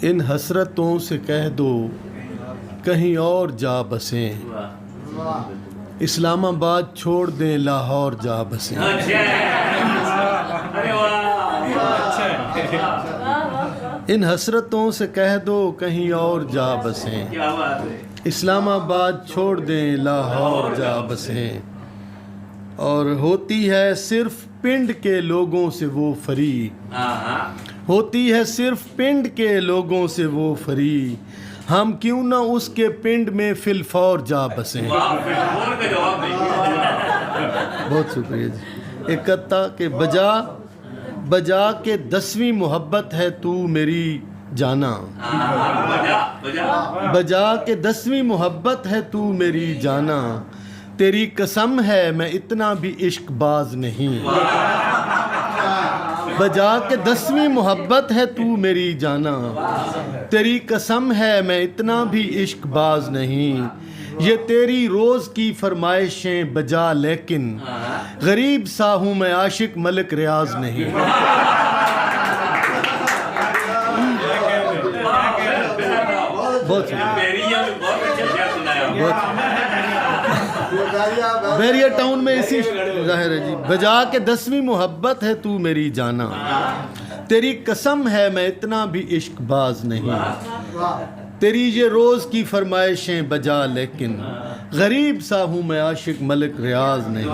ان حسرتوں سے کہہ دو کہیں اور جا بسیں، اسلام آباد چھوڑ دیں لاہور جا بسیں۔ ان حسرتوں سے کہہ دو کہیں اور جا بسیں، اسلام آباد چھوڑ دیں لاہور جا بسیں۔ اور ہوتی ہے صرف پنڈ کے لوگوں سے وہ فری، ہوتی ہے صرف پنڈ کے لوگوں سے وہ فری، ہم کیوں نہ اس کے پنڈ میں فی الفور جا بسیں۔ بہت شکریہ جی۔ اکتا کہ بجا کے 10ویں محبت ہے تو میری جانا، بجا کے 10ویں محبت ہے تو میری جانا، تیری قسم ہے میں اتنا بھی عشق باز نہیں، بجا کے 10ویں محبت ہے تو میری جانا، تیری قسم ہے میں اتنا بھی عشق باز نہیں، یہ تیری روز کی فرمائشیں بجا لیکن غریب سا ہوں میں عاشق ملک ریاض نہیں۔ بہت بیریا ٹاؤن میں اسی ظاہر ہے جی۔ بجا کے 10ویں محبت ہے تو میری جانا، تیری قسم ہے میں اتنا بھی عشق باز نہیں، تیری یہ روز کی فرمائشیں بجا لیکن غریب سا ہوں میں عاشق ملک ریاض نہیں۔